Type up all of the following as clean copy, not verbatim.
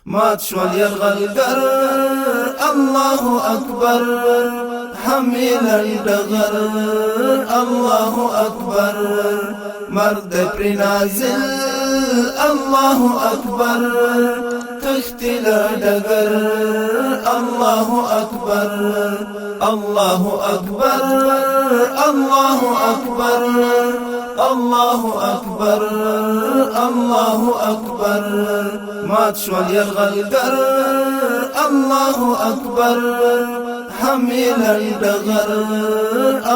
مات شول یرغلگر الله اکبر حمیل ډغر الله اکبر مرد پر نازل الله اکبر تختل ډغر الله اکبر الله اکبر الله اکبر الله اکبر الله اکبر مات شول یرغلگر الله اکبر حمیل ډغر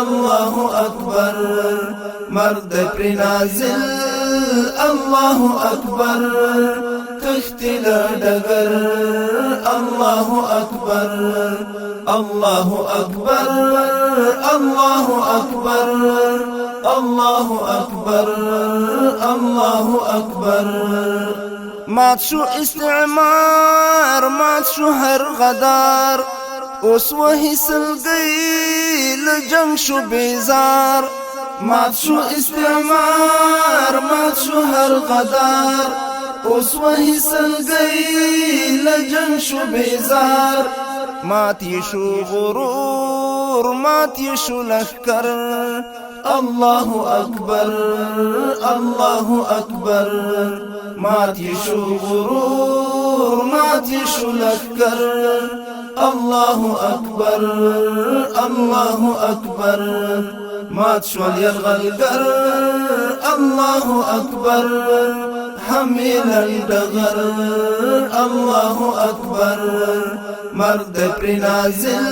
الله اکبر مرد پر نازل الله اکبر تختل ډغر الله اکبر الله اکبر الله اکبر الله اکبر الله اکبر مات شو استعمار مات شو هر غدار اوس وهي سلګي لجنگ شو بیزار مات شو استعمار مات شو هر غدار اوس وهي سلګي لجنگ شو بیزار ماتی شو غرور ماتی شو لشکر الله اکبر الله اکبر ماتی شو غرور ماتی شو لشکر الله اکبر الله اکبر مات شول یرغلگر الله اکبر حمیل ډغر الله اکبر مرد پر نازل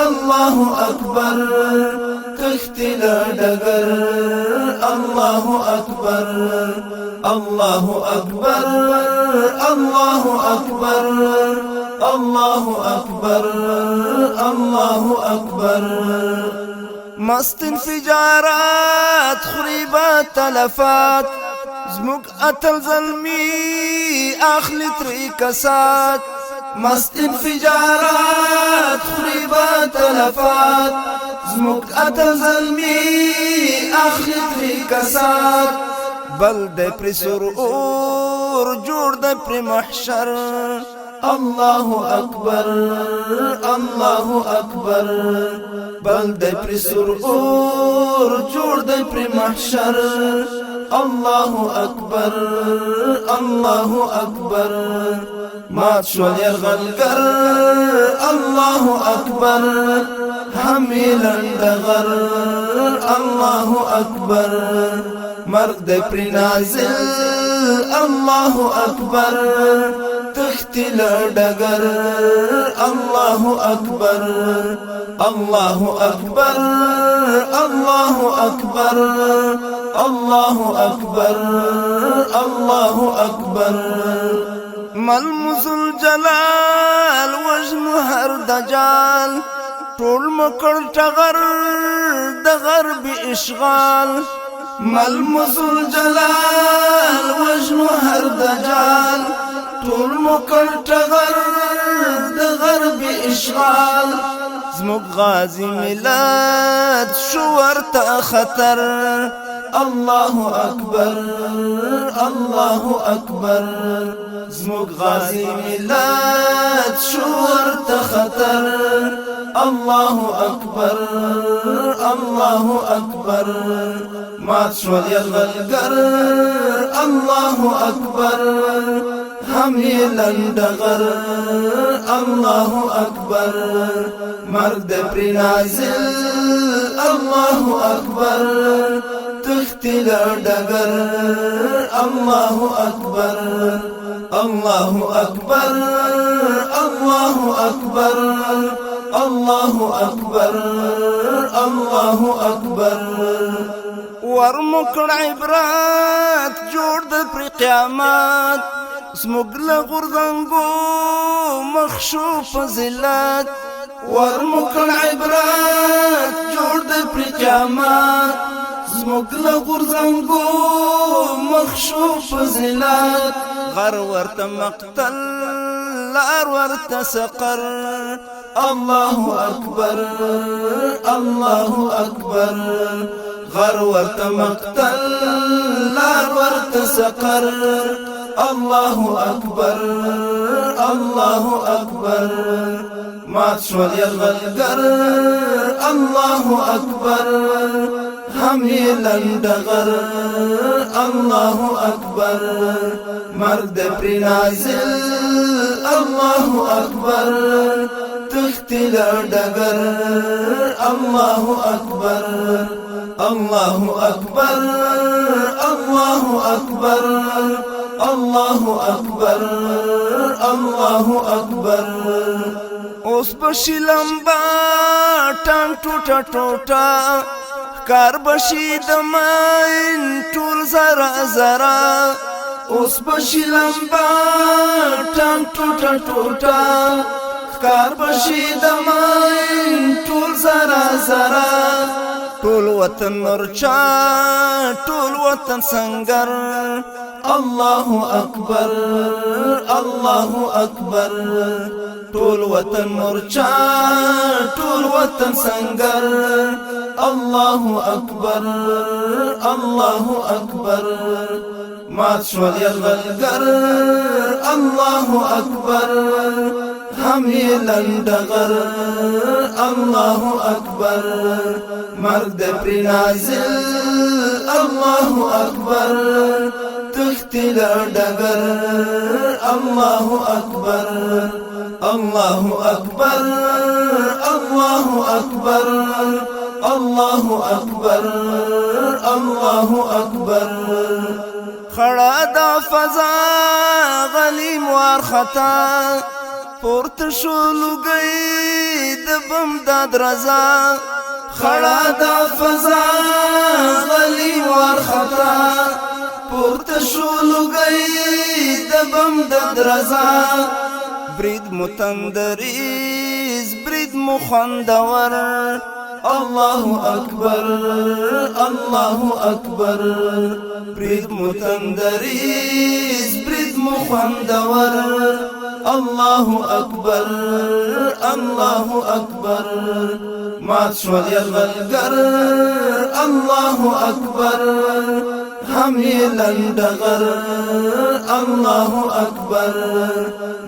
الله اکبر تختل ډغر الله اکبر الله اکبر الله اکبر الله اکبر الله اکبر مست انفجارات خریبات تلفات زموږ اتل زلمی اخلی تری کسات مست انفجارات خریبات تلفات زموږ اتل زلمی اخلی تری کسات بل د پر سرور جوړ د پر محشر الله اکبر الله اکبر بل د پر سرور جوړ د پر محشر الله اکبر الله اکبر مات شول یرغلگر الله اکبر حمیل ډغر الله اکبر مرد پر نازل الله اکبر تختل ډغر الله اکبر الله اکبر الله اکبر الله اکبر الله اکبر ملمز الجلال وجن هر دجال ټول مکړ ټغر د غرب اشغال ملمز الجلال وجن هر دجال ټول مکړ ټغر د غرب اشغال زموږ غازی ملت شو ورته خطر الله اکبر الله اکبر زموږ غازی ملت شو ورته خطر الله اکبر الله اکبر مات شول یرغلگر الله اکبر حمیل ډغر الله اکبر مرد پر نازل الله اکبر تختل ډغر الله اکبر الله اکبر الله اکبر الله اکبر الله اکبر ورمکړ عبرت جوړ د پر قیامت زموږ له غورځنګو مخشو فضیلت ورمکړ عبرت جوړ د پر قیامت زموږ له غورځنګو مخشو فضیلت غر ورته مقتل لار ورته سقر الله اکبر الله اکبر غر ورته مقتل لار ورته سقر الله اکبر الله أكبر مات شول یرغلګر الله أكبر هم لندغر الله أكبر مرد پری نازل الله أكبر تختل ډګر الله أكبر الله أكبر الله أكبر الله أكبر الله أكبر اوس بشي لمبا ټان ټوټه ټوټه کار بشي د ماین ټول زرا زرا اوس بشي لمبا ټان ټوټه ټوټه کار بشي د ماین ټول زرا زرا ټول وطن نورچا ټول وطن سنگر الله أكبر الله أكبر ټول وطن مورچا ټول وطن سنگر الله أكبر الله أكبر مات شول یرغلګر الله أكبر هم لندغر الله أكبر مرد پری نازل الله أكبر تختل ډګر الله أكبر الله أكبر الله أكبر الله أكبر الله أكبر خړه د فضا غلیم وارخطا پورت شولګي د بم د درزا خړه د فضا غلیم وارخطا پورت شولګي د بم د درزا برید متندریز برید مخندور الله أكبر الله أكبر برید متندریز برید مخندور الله أكبر الله أكبر مات شول یرغلګر الله أكبر هم لندغر الله أكبر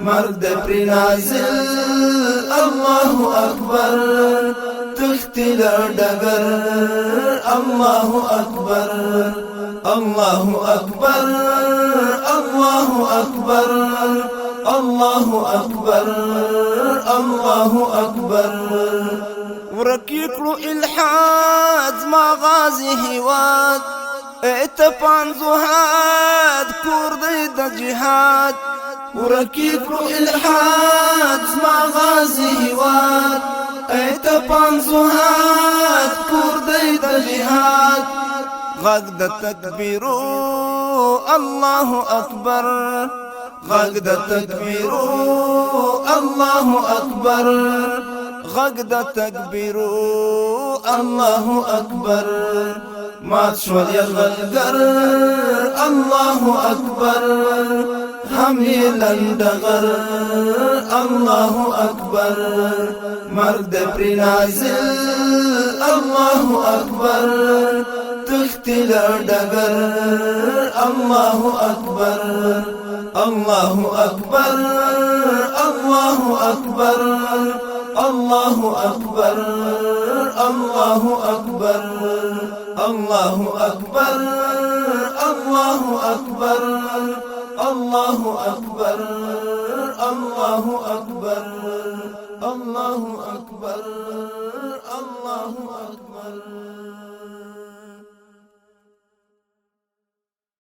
مرد پری نازل الله أكبر تختل ډګر الله أكبر الله أكبر الله أكبر الله أكبر الله أكبر ورکیکلو الحاد ما غازی هیواد اتپان زهاد کور دی د جهاد ورکیکلو الحاد ما غازی هیواد اتپان زهاد کور دی د جهاد غږ د تکبیرو الله أكبر غږ د تکبیرو الله أكبر غږ د تکبیرو الله أكبر مات شول یرغلګر الله أكبر هم لندغر الله أكبر مرد پری نازل الله أكبر تختل ډګر الله أكبر الله أكبر الله أكبر الله أكبر الله أكبر الله أكبر الله أكبر الله أكبر الله أكبر الله أكبر